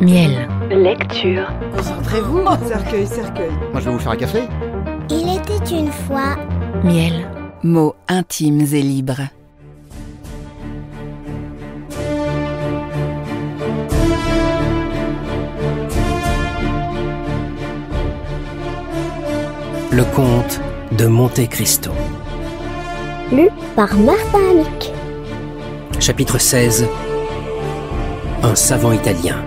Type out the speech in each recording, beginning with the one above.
Miel. Lecture. Concentrez-vous, cercueil, cercueil. Moi, je vais vous faire un café. Il était une fois. Miel. Mots intimes et libres. Le comte de Monte Cristo. Lu par Martin Amick. Chapitre 16. Un savant italien.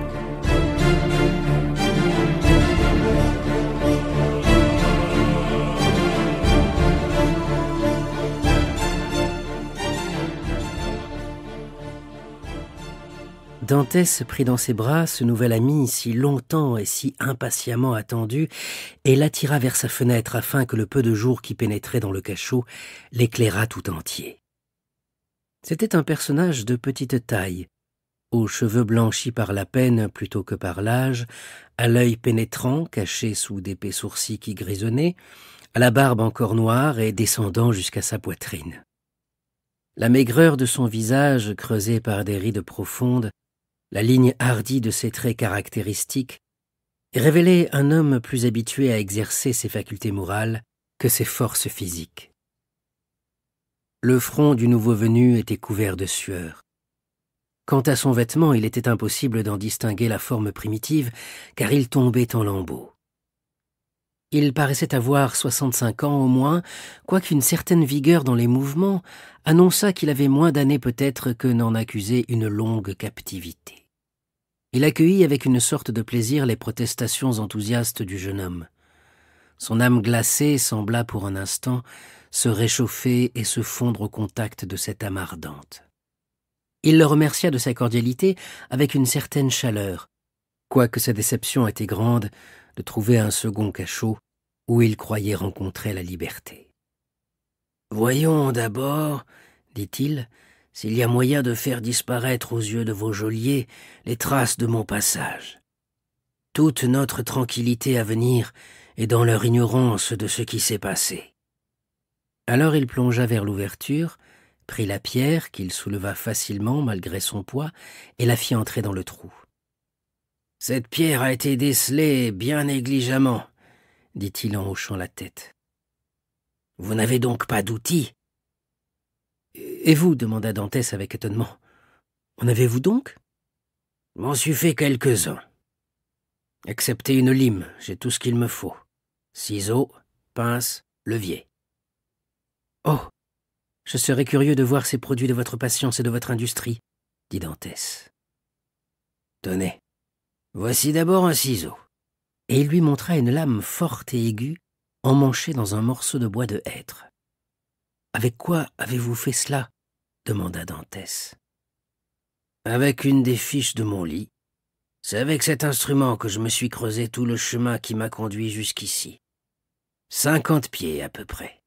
Dantès prit dans ses bras ce nouvel ami si longtemps et si impatiemment attendu et l'attira vers sa fenêtre afin que le peu de jour qui pénétrait dans le cachot l'éclairât tout entier. C'était un personnage de petite taille, aux cheveux blanchis par la peine plutôt que par l'âge, à l'œil pénétrant caché sous d'épais sourcils qui grisonnaient, à la barbe encore noire et descendant jusqu'à sa poitrine. La maigreur de son visage, creusée par des rides profondes, la ligne hardie de ses traits caractéristiques, révélait un homme plus habitué à exercer ses facultés morales que ses forces physiques. Le front du nouveau venu était couvert de sueur. Quant à son vêtement, il était impossible d'en distinguer la forme primitive, car il tombait en lambeaux. Il paraissait avoir 65 ans au moins, quoiqu'une certaine vigueur dans les mouvements annonça qu'il avait moins d'années peut-être que n'en accusait une longue captivité. Il accueillit avec une sorte de plaisir les protestations enthousiastes du jeune homme. Son âme glacée sembla pour un instant se réchauffer et se fondre au contact de cette âme ardente. Il le remercia de sa cordialité avec une certaine chaleur, quoique sa déception était grande de trouver un second cachot où il croyait rencontrer la liberté. « Voyons d'abord, dit-il, s'il y a moyen de faire disparaître aux yeux de vos geôliers les traces de mon passage. Toute notre tranquillité à venir est dans leur ignorance de ce qui s'est passé. » Alors il plongea vers l'ouverture, prit la pierre qu'il souleva facilement malgré son poids et la fit entrer dans le trou. « Cette pierre a été décelée bien négligemment, dit-il en hochant la tête. « Vous n'avez donc pas d'outils ?» « Et vous ?» demanda Dantès avec étonnement. « En avez-vous donc ?»« M'en suis fait quelques-uns. Excepté une lime, j'ai tout ce qu'il me faut. Ciseaux, pince, levier. »« Oh, je serais curieux de voir ces produits de votre patience et de votre industrie, » dit Dantès. « Tenez, voici d'abord un ciseau. » Et il lui montra une lame forte et aiguë, emmanchée dans un morceau de bois de hêtre. « Avec quoi avez-vous fait cela ?» demanda Dantès. « Avec une des fiches de mon lit. C'est avec cet instrument que je me suis creusé tout le chemin qui m'a conduit jusqu'ici. 50 pieds à peu près. »«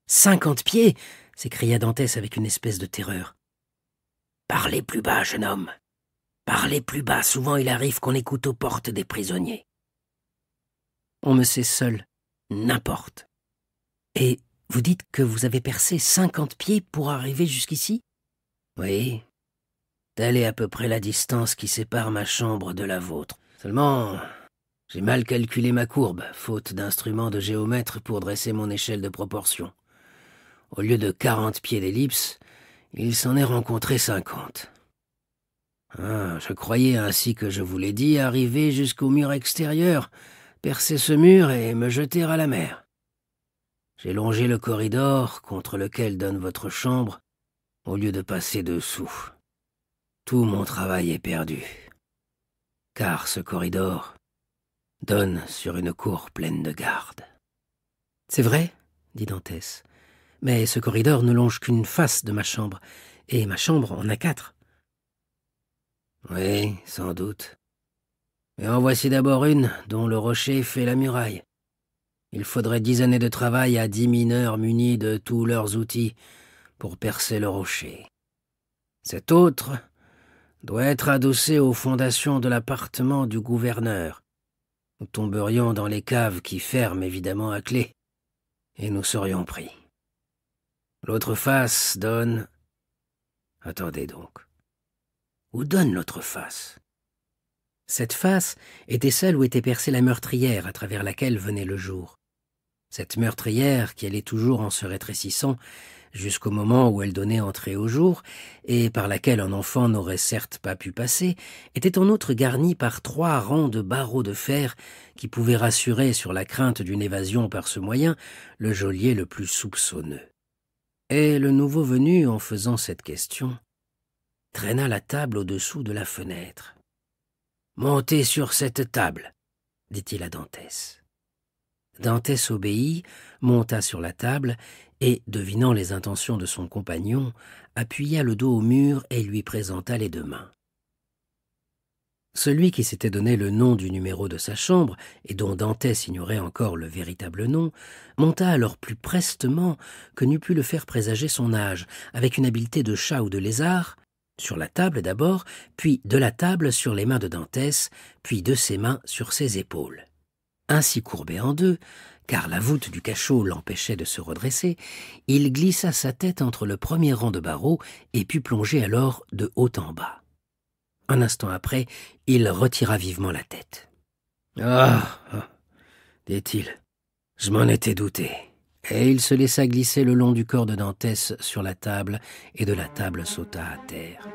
50 pieds !» s'écria Dantès avec une espèce de terreur. « Parlez plus bas, jeune homme. Parlez plus bas, souvent il arrive qu'on écoute aux portes des prisonniers. »« On me sait seul. N'importe. Et vous dites que vous avez percé 50 pieds pour arriver jusqu'ici ? » ?»« Oui. Telle est à peu près la distance qui sépare ma chambre de la vôtre. Seulement, j'ai mal calculé ma courbe, faute d'instruments de géomètre pour dresser mon échelle de proportion. Au lieu de 40 pieds d'ellipse, il s'en est rencontré 50. Je croyais, ainsi que je vous l'ai dit, arriver jusqu'au mur extérieur, percer ce mur et me jeter à la mer. J'ai longé le corridor contre lequel donne votre chambre, au lieu de passer dessous. Tout mon travail est perdu, car ce corridor donne sur une cour pleine de gardes. « C'est vrai, dit Dantès, mais ce corridor ne longe qu'une face de ma chambre, et ma chambre en a 4. »« Oui, sans doute. Mais en voici d'abord une dont le rocher fait la muraille. Il faudrait 10 années de travail à 10 mineurs munis de tous leurs outils pour percer le rocher. Cette autre doit être adossée aux fondations de l'appartement du gouverneur. Nous tomberions dans les caves qui ferment évidemment à clé, et nous serions pris. L'autre face donne... Attendez donc. Où donne l'autre face ? Cette face était celle où était percée la meurtrière à travers laquelle venait le jour. Cette meurtrière qui allait toujours en se rétrécissant jusqu'au moment où elle donnait entrée au jour, et par laquelle un enfant n'aurait certes pas pu passer, était en outre garnie par 3 rangs de barreaux de fer qui pouvaient rassurer sur la crainte d'une évasion par ce moyen le geôlier le plus soupçonneux. Et le nouveau venu, en faisant cette question, traîna la table au-dessous de la fenêtre. « Montez sur cette table, » dit-il à Dantès. Dantès obéit, monta sur la table et, devinant les intentions de son compagnon, appuya le dos au mur et lui présenta les 2 mains. Celui qui s'était donné le nom du numéro de sa chambre, et dont Dantès ignorait encore le véritable nom, monta alors plus prestement que n'eût pu le faire présager son âge, avec une habileté de chat ou de lézard, sur la table d'abord, puis de la table sur les mains de Dantès, puis de ses mains sur ses épaules. Ainsi courbé en 2, car la voûte du cachot l'empêchait de se redresser, il glissa sa tête entre le premier rang de barreaux et put plonger alors de haut en bas. Un instant après, il retira vivement la tête. « Ah, dit-il, je m'en étais douté. » Et il se laissa glisser le long du corps de Dantès sur la table, et de la table sauta à terre.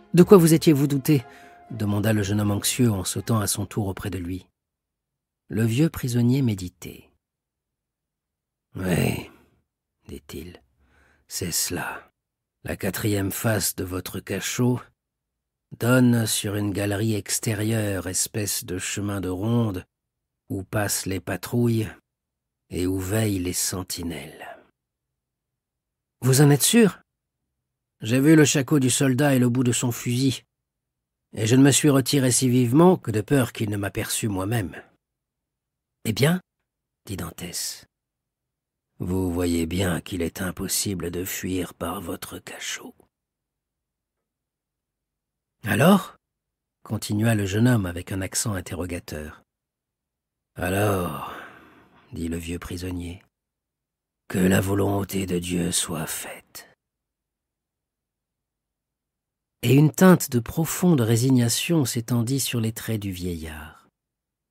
« De quoi vous étiez-vous douté ?» demanda le jeune homme anxieux en sautant à son tour auprès de lui. Le vieux prisonnier méditait. « Oui, dit-il, c'est cela. La 4e face de votre cachot donne sur une galerie extérieure, espèce de chemin de ronde, où passent les patrouilles et où veillent les sentinelles. »« Vous en êtes sûr ? J'ai vu le shako du soldat et le bout de son fusil, et je ne me suis retiré si vivement que de peur qu'il ne m'aperçût moi-même. »« Eh bien, dit Dantès, vous voyez bien qu'il est impossible de fuir par votre cachot. »« Alors ?» continua le jeune homme avec un accent interrogateur. « Alors, dit le vieux prisonnier, que la volonté de Dieu soit faite. » Et une teinte de profonde résignation s'étendit sur les traits du vieillard.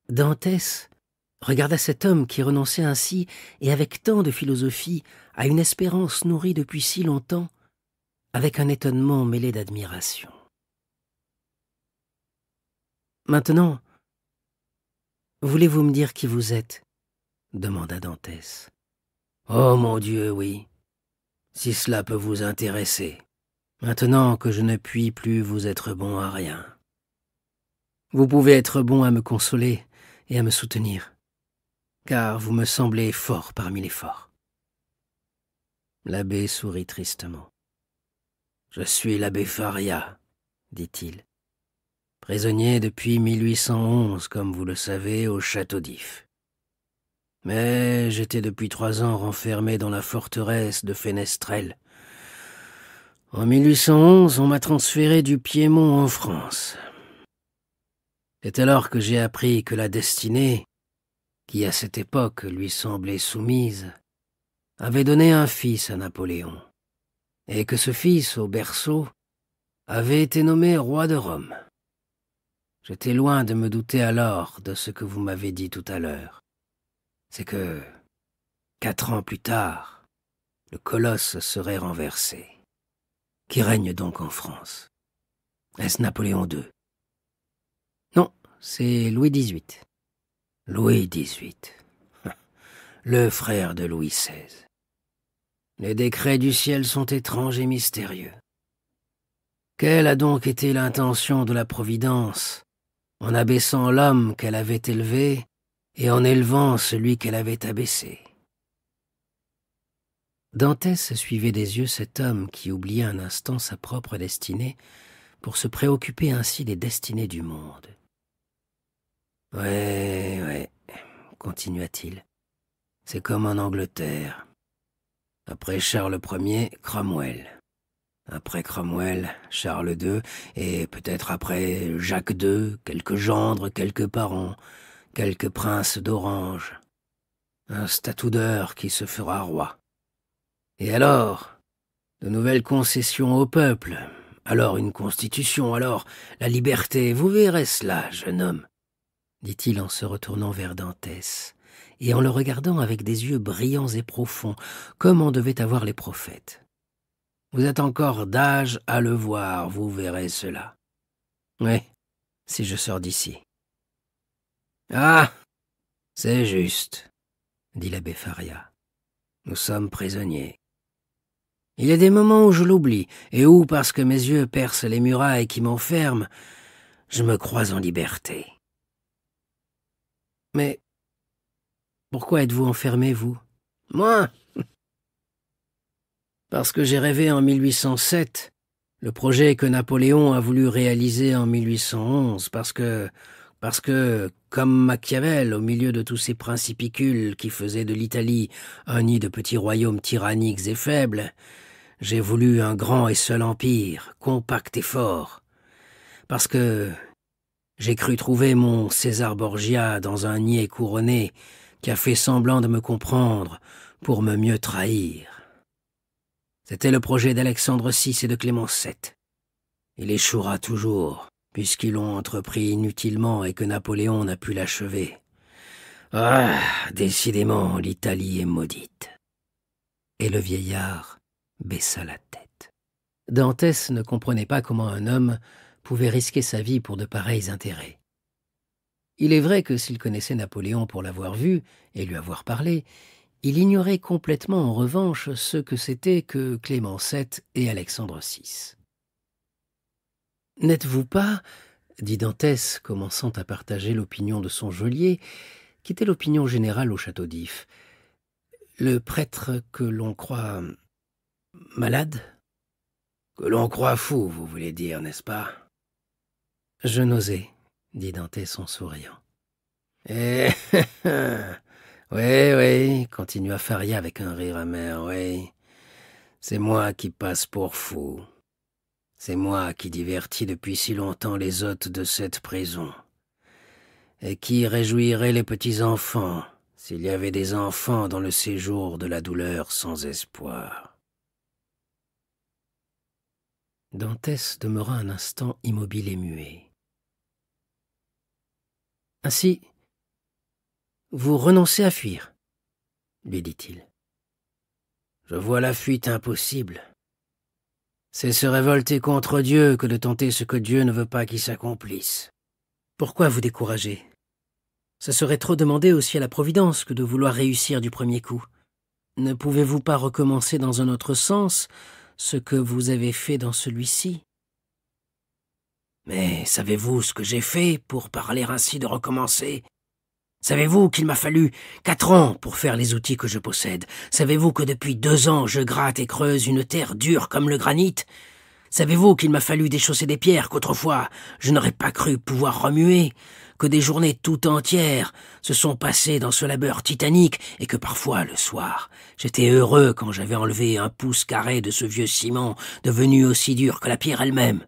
Dantès regarda cet homme qui renonçait ainsi, et avec tant de philosophie, à une espérance nourrie depuis si longtemps, avec un étonnement mêlé d'admiration. « Maintenant, voulez-vous me dire qui vous êtes ?» demanda Dantès. « Oh mon Dieu, oui, si cela peut vous intéresser. Maintenant que je ne puis plus vous être bon à rien. Vous pouvez être bon à me consoler et à me soutenir, car vous me semblez fort parmi les forts. » L'abbé sourit tristement. « Je suis l'abbé Faria, dit-il, prisonnier depuis 1811, comme vous le savez, au château d'If. Mais j'étais depuis 3 ans renfermé dans la forteresse de Fenestrelle. En 1811, on m'a transféré du Piémont en France. C'est alors que j'ai appris que la destinée, qui à cette époque lui semblait soumise, avait donné un fils à Napoléon, et que ce fils, au berceau, avait été nommé roi de Rome. J'étais loin de me douter alors de ce que vous m'avez dit tout à l'heure. C'est que, 4 ans plus tard, le colosse serait renversé. Qui règne donc en France? Est-ce Napoléon II? Non, c'est Louis XVIII. Louis XVIII. Le frère de Louis XVI. Les décrets du ciel sont étranges et mystérieux. Quelle a donc été l'intention de la Providence en abaissant l'homme qu'elle avait élevé et en élevant celui qu'elle avait abaissé? Dantès suivait des yeux cet homme qui oubliait un instant sa propre destinée pour se préoccuper ainsi des destinées du monde. « Ouais, continua-t-il, c'est comme en Angleterre. Après Charles Ier, Cromwell. Après Cromwell, Charles II, et peut-être après Jacques II, quelques gendres, quelques parents, quelques princes d'Orange. Un statoudeur qui se fera roi. Et alors, de nouvelles concessions au peuple, alors une constitution, alors la liberté, vous verrez cela, jeune homme, dit-il en se retournant vers Dantès, et en le regardant avec des yeux brillants et profonds, comme en devaient avoir les prophètes. Vous êtes encore d'âge à le voir, vous verrez cela. Oui, si je sors d'ici. Ah, c'est juste, dit l'abbé Faria. Nous sommes prisonniers. Il y a des moments où je l'oublie, et où, parce que mes yeux percent les murailles qui m'enferment, je me crois en liberté. Mais pourquoi êtes-vous enfermé, vous? Moi? Parce que j'ai rêvé en 1807 le projet que Napoléon a voulu réaliser en 1811, parce que, comme Machiavel, au milieu de tous ces principicules qui faisaient de l'Italie un nid de petits royaumes tyranniques et faibles, j'ai voulu un grand et seul empire, compact et fort, parce que j'ai cru trouver mon César Borgia dans un niais couronné qui a fait semblant de me comprendre pour me mieux trahir. C'était le projet d'Alexandre VI et de Clément VII. Il échouera toujours, puisqu'ils l'ont entrepris inutilement et que Napoléon n'a pu l'achever. Ah, décidément, l'Italie est maudite. Et le vieillard baissa la tête. Dantès ne comprenait pas comment un homme pouvait risquer sa vie pour de pareils intérêts. Il est vrai que s'il connaissait Napoléon pour l'avoir vu et lui avoir parlé, il ignorait complètement en revanche ce que c'était que Clément VII et Alexandre VI. « N'êtes-vous pas, dit Dantès, commençant à partager l'opinion de son geôlier, qui était l'opinion générale au château d'If, le prêtre que l'on croit malade? Que l'on croit fou, vous voulez dire, n'est-ce pas? Je n'osais, dit Dantès en souriant. Eh, oui, continua Faria avec un rire amer, oui. C'est moi qui passe pour fou. C'est moi qui divertis depuis si longtemps les hôtes de cette prison. Et qui réjouirait les petits-enfants, s'il y avait des enfants dans le séjour de la douleur sans espoir. Dantès demeura un instant immobile et muet. Ainsi, vous renoncez à fuir, lui dit-il. Je vois la fuite impossible. C'est se révolter contre Dieu que de tenter ce que Dieu ne veut pas qu'il s'accomplisse. Pourquoi vous décourager? Ce serait trop demander aussi à la Providence que de vouloir réussir du premier coup. Ne pouvez-vous pas recommencer dans un autre sens ce que vous avez fait dans celui-ci? Mais savez-vous ce que j'ai fait pour parler ainsi de recommencer? Savez-vous qu'il m'a fallu 4 ans pour faire les outils que je possède? Savez-vous que depuis 2 ans je gratte et creuse une terre dure comme le granit? Savez-vous qu'il m'a fallu déchausser des pierres qu'autrefois je n'aurais pas cru pouvoir remuer? Que des journées tout entières se sont passées dans ce labeur titanique et que parfois, le soir, j'étais heureux quand j'avais enlevé un pouce carré de ce vieux ciment devenu aussi dur que la pierre elle-même?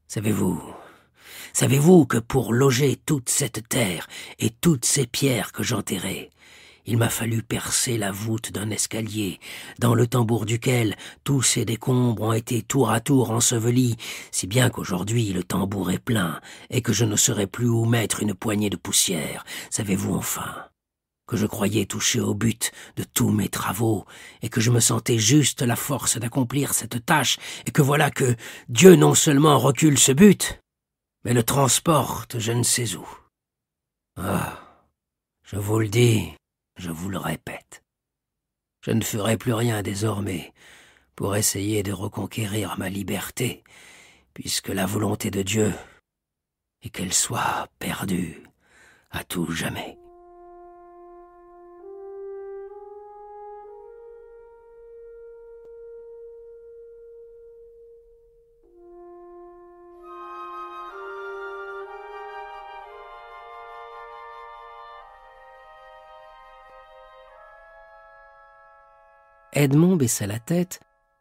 Savez-vous que pour loger toute cette terre et toutes ces pierres que j'enterrais, il m'a fallu percer la voûte d'un escalier, dans le tambour duquel tous ces décombres ont été tour à tour ensevelis, si bien qu'aujourd'hui le tambour est plein, et que je ne saurais plus où mettre une poignée de poussière? Savez-vous enfin que je croyais toucher au but de tous mes travaux, et que je me sentais juste la force d'accomplir cette tâche, et que voilà que Dieu non seulement recule ce but, mais le transporte je ne sais où. Ah, je vous le dis, je vous le répète, je ne ferai plus rien désormais pour essayer de reconquérir ma liberté, puisque la volonté de Dieu est qu'elle soit perdue à tout jamais. Edmond baissa la tête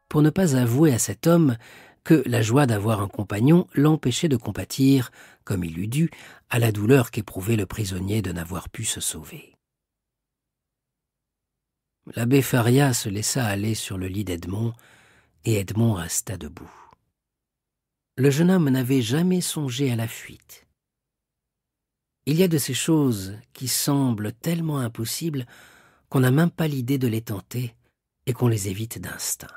pour ne pas avouer à cet homme que la joie d'avoir un compagnon l'empêchait de compatir, comme il eût dû, à la douleur qu'éprouvait le prisonnier de n'avoir pu se sauver. L'abbé Faria se laissa aller sur le lit d'Edmond, et Edmond resta debout. Le jeune homme n'avait jamais songé à la fuite. Il y a de ces choses qui semblent tellement impossibles qu'on n'a même pas l'idée de les tenter et qu'on les évite d'instinct.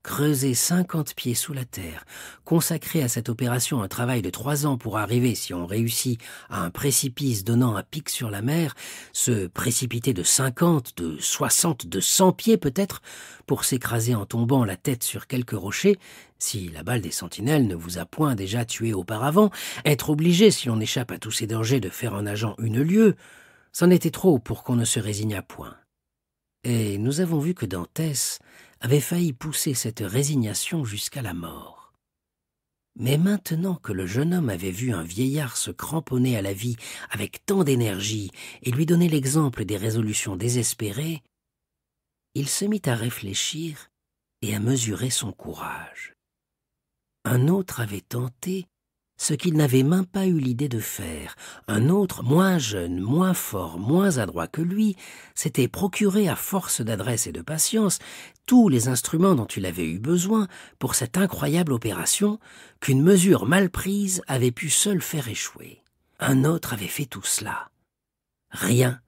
Creuser 50 pieds sous la terre, consacrer à cette opération un travail de 3 ans pour arriver, si on réussit, à un précipice donnant un pic sur la mer, se précipiter de 50, de 60, de 100 pieds peut-être, pour s'écraser en tombant la tête sur quelques rochers, si la balle des sentinelles ne vous a point déjà tué auparavant, être obligé, si l'on échappe à tous ces dangers, de faire en nageant 1 lieue, c'en était trop pour qu'on ne se résignât point. Et nous avons vu que Dantès avait failli pousser cette résignation jusqu'à la mort. Mais maintenant que le jeune homme avait vu un vieillard se cramponner à la vie avec tant d'énergie et lui donner l'exemple des résolutions désespérées, il se mit à réfléchir et à mesurer son courage. Un autre avait tenté ce qu'il n'avait même pas eu l'idée de faire. Un autre, moins jeune, moins fort, moins adroit que lui, s'était procuré à force d'adresse et de patience tous les instruments dont il avait eu besoin pour cette incroyable opération qu'une mesure mal prise avait pu seule faire échouer. Un autre avait fait tout cela. Rien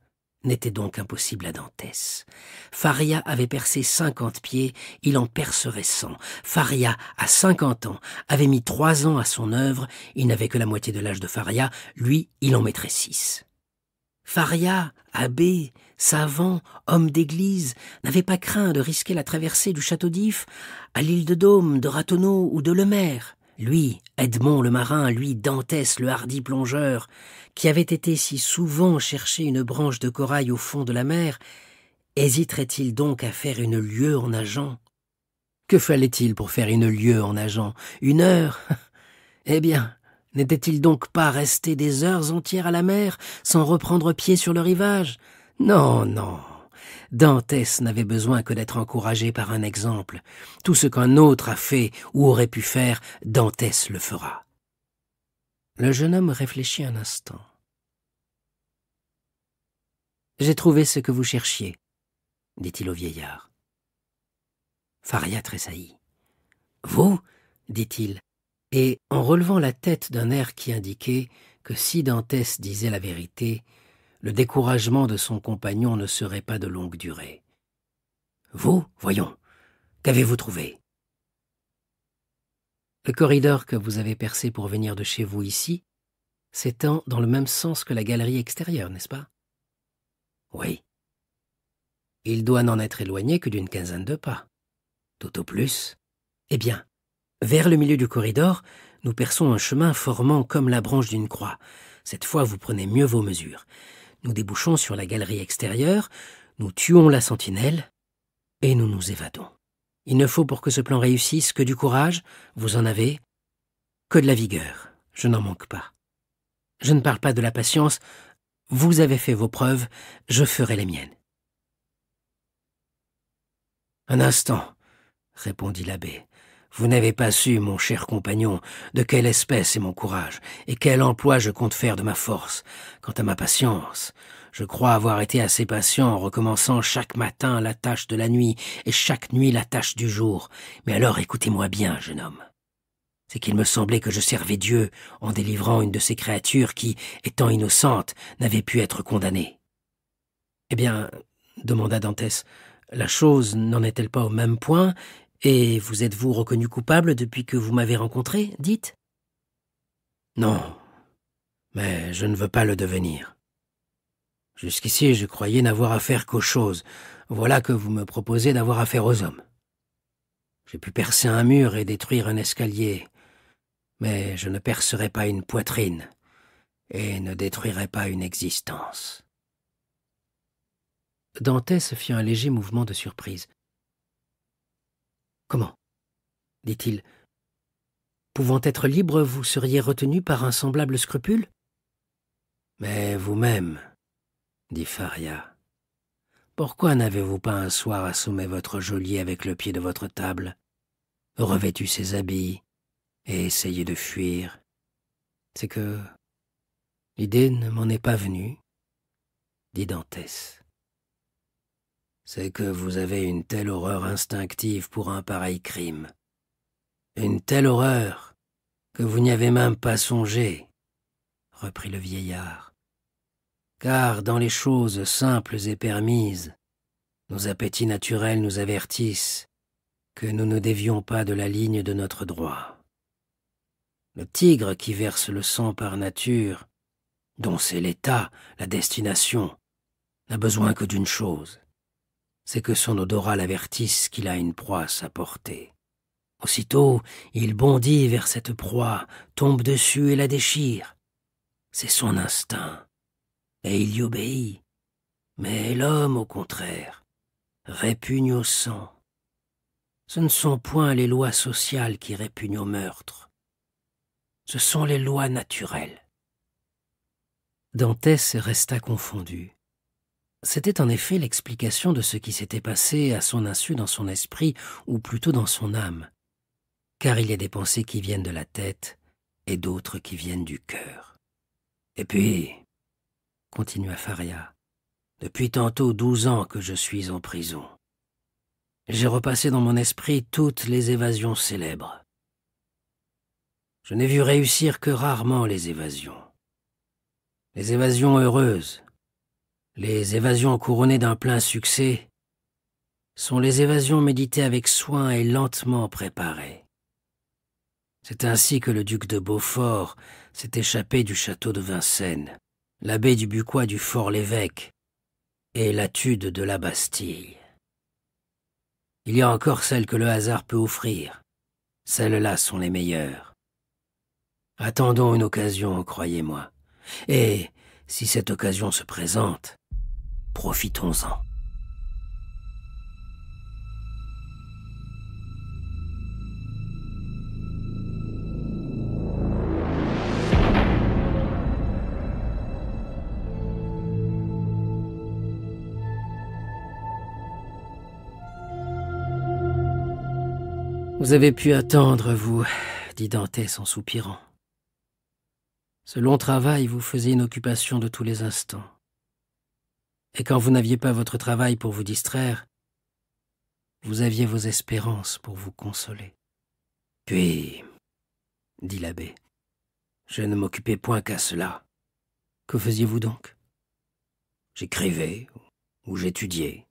n'était donc impossible à Dantès. Faria avait percé 50 pieds, il en percerait 100. Faria, à 50 ans, avait mis 3 ans à son œuvre, il n'avait que la moitié de l'âge de Faria, lui, il en mettrait 6. Faria, abbé, savant, homme d'église, n'avait pas craint de risquer la traversée du château d'If à l'île de Dôme, de Ratonneau ou de Lemaire. Lui, Edmond le marin, lui, Dantès le hardi plongeur, qui avait été si souvent chercher une branche de corail au fond de la mer, hésiterait-il donc à faire 1 lieue en nageant? Que fallait-il pour faire 1 lieue en nageant? 1 heure? Eh bien, n'était-il donc pas resté des heures entières à la mer, sans reprendre pied sur le rivage? Non, non. Dantès n'avait besoin que d'être encouragé par un exemple. Tout ce qu'un autre a fait ou aurait pu faire, Dantès le fera. Le jeune homme réfléchit un instant. « J'ai trouvé ce que vous cherchiez, » dit-il au vieillard. Faria tressaillit. « Vous » dit-il, et en relevant la tête d'un air qui indiquait que si Dantès disait la vérité, le découragement de son compagnon ne serait pas de longue durée. « Vous, voyons, qu'avez-vous trouvé ?» Le corridor que vous avez percé pour venir de chez vous ici s'étend dans le même sens que la galerie extérieure, n'est-ce pas? Oui. Il doit n'en être éloigné que d'une 15aine de pas. Tout au plus. Eh bien, vers le milieu du corridor, nous perçons un chemin formant comme la branche d'une croix. Cette fois, vous prenez mieux vos mesures. Nous débouchons sur la galerie extérieure, nous tuons la sentinelle et nous nous évadons. Il ne faut pour que ce plan réussisse que du courage, vous en avez, que de la vigueur, je n'en manque pas. Je ne parle pas de la patience, vous avez fait vos preuves, je ferai les miennes. Un instant, répondit l'abbé. Vous n'avez pas su, mon cher compagnon, de quelle espèce est mon courage, et quel emploi je compte faire de ma force. Quant à ma patience, je crois avoir été assez patient en recommençant chaque matin la tâche de la nuit, et chaque nuit la tâche du jour. Mais alors écoutez-moi bien, jeune homme. C'est qu'il me semblait que je servais Dieu en délivrant une de ces créatures qui, étant innocente, n'avait pu être condamnée. Eh bien, demanda Dantès, la chose n'en est-elle pas au même point, et vous êtes-vous reconnu coupable depuis que vous m'avez rencontré, dites? Non, mais je ne veux pas le devenir. Jusqu'ici, je croyais n'avoir affaire qu'aux choses. Voilà que vous me proposez d'avoir affaire aux hommes. J'ai pu percer un mur et détruire un escalier, mais je ne percerai pas une poitrine et ne détruirai pas une existence. Dantès fit un léger mouvement de surprise. « Comment ?» dit-il. « Pouvant être libre, vous seriez retenu par un semblable scrupule ?»« Mais vous-même, dit Faria, Pourquoi n'avez-vous pas un soir assommé votre geôlier avec le pied de votre table, revêtu ses habits et essayé de fuir? C'est que l'idée ne m'en est pas venue, dit Dantès. C'est que vous avez une telle horreur instinctive pour un pareil crime. Une telle horreur que vous n'y avez même pas songé, reprit le vieillard. Car dans les choses simples et permises, nos appétits naturels nous avertissent que nous ne dévions pas de la ligne de notre droit. Le tigre qui verse le sang par nature, dont c'est l'état, la destination, n'a besoin que d'une chose, c'est que son odorat l'avertisse qu'il a une proie à sa portée. Aussitôt, il bondit vers cette proie, tombe dessus et la déchire. C'est son instinct, et il y obéit. Mais l'homme, au contraire, répugne au sang. Ce ne sont point les lois sociales qui répugnent au meurtre. Ce sont les lois naturelles. Dantès resta confondu. C'était en effet l'explication de ce qui s'était passé à son insu dans son esprit, ou plutôt dans son âme, car il y a des pensées qui viennent de la tête et d'autres qui viennent du cœur. Et puis, continua Faria, depuis tantôt 12 ans que je suis en prison. J'ai repassé dans mon esprit toutes les évasions célèbres. Je n'ai vu réussir que rarement les évasions. Les évasions heureuses, les évasions couronnées d'un plein succès, sont les évasions méditées avec soin et lentement préparées. C'est ainsi que le duc de Beaufort s'est échappé du château de Vincennes, l'abbé du Bucquois du Fort-l'Évêque et Latude de la Bastille. Il y a encore celles que le hasard peut offrir. Celles-là sont les meilleures. Attendons une occasion, croyez-moi. Et si cette occasion se présente, profitons-en. Vous avez pu attendre, vous, dit Dantès en soupirant. Ce long travail vous faisait une occupation de tous les instants. Et quand vous n'aviez pas votre travail pour vous distraire, vous aviez vos espérances pour vous consoler. Puis, dit l'abbé, je ne m'occupais point qu'à cela. Que faisiez-vous donc? J'écrivais ou j'étudiais.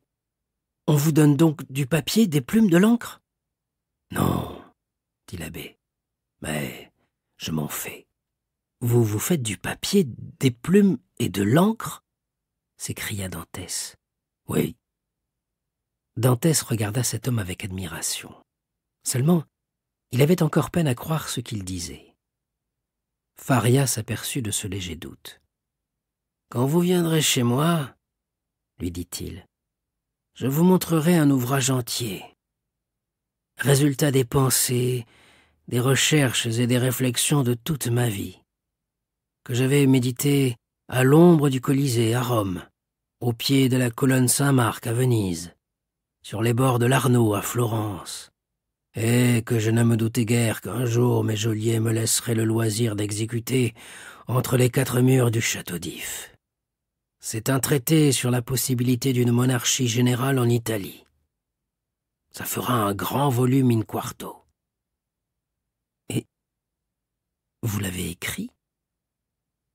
On vous donne donc du papier, des plumes, de l'encre? Non, dit l'abbé, mais je m'en fais. Vous vous faites du papier, des plumes et de l'encre? S'écria Dantès. Oui. Dantès regarda cet homme avec admiration. Seulement, il avait encore peine à croire ce qu'il disait. Faria s'aperçut de ce léger doute. Quand vous viendrez chez moi, lui dit-il, je vous montrerai un ouvrage entier. Résultat des pensées, des recherches et des réflexions de toute ma vie, que j'avais médité à l'ombre du Colisée à Rome, au pied de la colonne Saint-Marc à Venise, sur les bords de l'Arno à Florence, et que je ne me doutais guère qu'un jour mes geôliers me laisseraient le loisir d'exécuter entre les 4 murs du château d'If. C'est un traité sur la possibilité d'une monarchie générale en Italie. Ça fera un grand volume in quarto. Et vous l'avez écrit?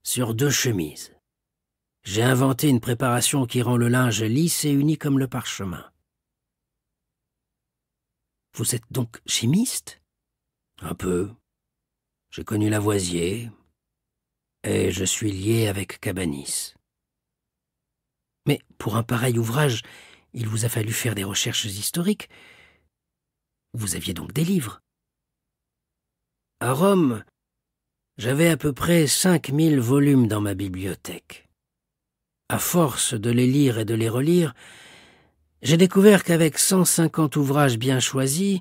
Sur 2 chemises. J'ai inventé une préparation qui rend le linge lisse et uni comme le parchemin. Vous êtes donc chimiste? Un peu. J'ai connu Lavoisier, et je suis lié avec Cabanis. Mais pour un pareil ouvrage, il vous a fallu faire des recherches historiques. Vous aviez donc des livres. À Rome, j'avais à peu près 5000 volumes dans ma bibliothèque. À force de les lire et de les relire, j'ai découvert qu'avec 150 ouvrages bien choisis,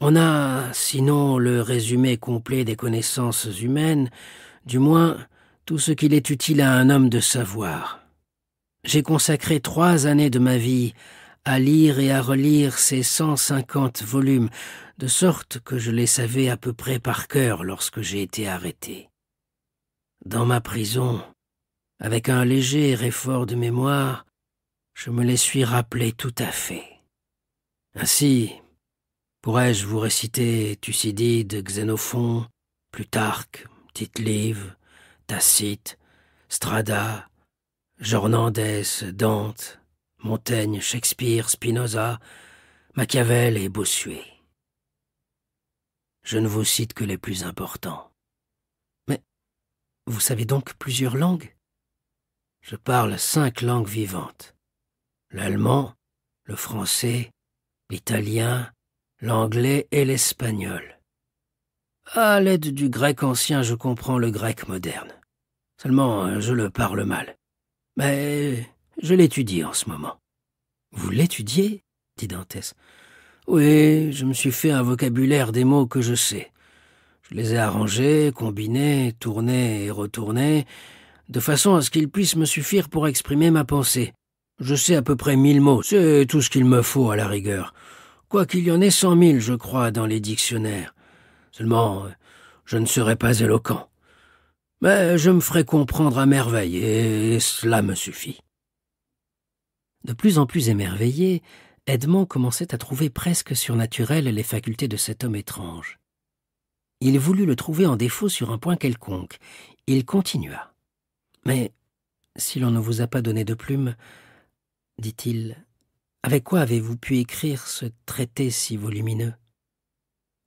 on a, sinon le résumé complet des connaissances humaines, du moins tout ce qu'il est utile à un homme de savoir. J'ai consacré 3 années de ma vie à lire et à relire ces 150 volumes, de sorte que je les savais à peu près par cœur lorsque j'ai été arrêté. Dans ma prison, avec un léger effort de mémoire, je me les suis rappelés tout à fait. Ainsi, pourrais-je vous réciter Thucydide, Xénophon, Plutarque, Tite-Live, Tacite, Strada, Jornandès, Dante, Montaigne, Shakespeare, Spinoza, Machiavel et Bossuet. Je ne vous cite que les plus importants. Mais vous savez donc plusieurs langues? Je parle 5 langues vivantes. L'allemand, le français, l'italien, l'anglais et l'espagnol. À l'aide du grec ancien, je comprends le grec moderne. Seulement, je le parle mal. Mais je l'étudie en ce moment. « Vous l'étudiez » dit Dantès. « Oui, je me suis fait un vocabulaire des mots que je sais. Je les ai arrangés, combinés, tournés et retournés, de façon à ce qu'ils puissent me suffire pour exprimer ma pensée. Je sais à peu près 1000 mots, c'est tout ce qu'il me faut à la rigueur. Quoiqu'il y en ait 100 000, je crois, dans les dictionnaires. Seulement, je ne serai pas éloquent. Mais je me ferai comprendre à merveille, et cela me suffit. » De plus en plus émerveillé, Edmond commençait à trouver presque surnaturelles les facultés de cet homme étrange. Il voulut le trouver en défaut sur un point quelconque. Il continua. « Mais si l'on ne vous a pas donné de plume, dit-il, avec quoi avez-vous pu écrire ce traité si volumineux? »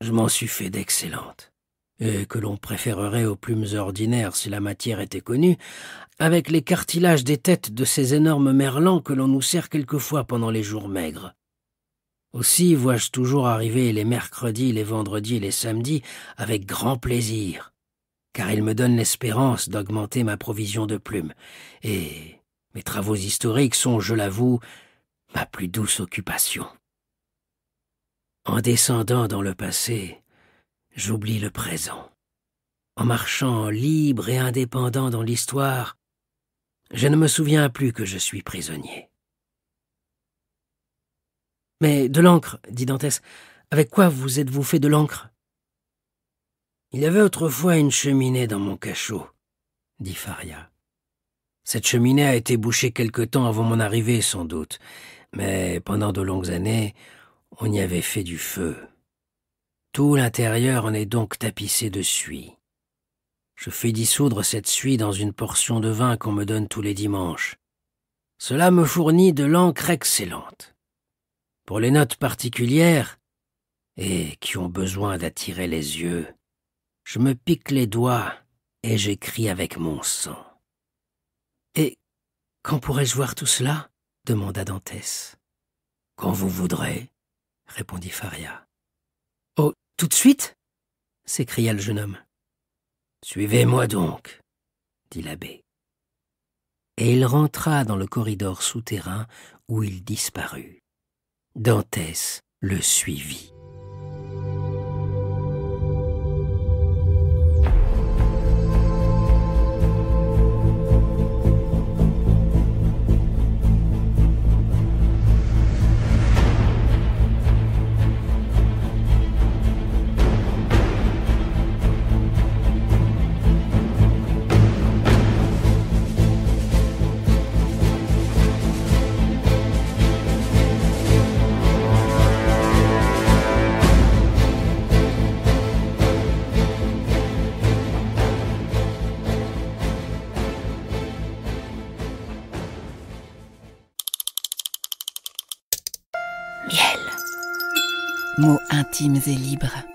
Je m'en suis fait d'excellentes, et que l'on préférerait aux plumes ordinaires si la matière était connue, avec les cartilages des têtes de ces énormes merlans que l'on nous sert quelquefois pendant les jours maigres. Aussi vois-je toujours arriver les mercredis, les vendredis et les samedis avec grand plaisir, car ils me donnent l'espérance d'augmenter ma provision de plumes, et mes travaux historiques sont, je l'avoue, ma plus douce occupation. En descendant dans le passé, j'oublie le présent. En marchant libre et indépendant dans l'histoire, je ne me souviens plus que je suis prisonnier. « Mais de l'encre, dit Dantès, avec quoi vous êtes-vous fait de l'encre? » « Il y avait autrefois une cheminée dans mon cachot, dit Faria. Cette cheminée a été bouchée quelque temps avant mon arrivée, sans doute, mais pendant de longues années, on y avait fait du feu. Tout l'intérieur en est donc tapissé de suie. Je fais dissoudre cette suie dans une portion de vin qu'on me donne tous les dimanches. Cela me fournit de l'encre excellente. Pour les notes particulières, et qui ont besoin d'attirer les yeux, je me pique les doigts et j'écris avec mon sang. »« Et quand pourrais-je voir tout cela ?» demanda Dantès. « Quand vous voudrez, » répondit Faria. « Oh, tout de suite ?» s'écria le jeune homme. « Suivez-moi donc, » dit l'abbé. Et il rentra dans le corridor souterrain où il disparut. Dantès le suivit. Mots intimes et libres.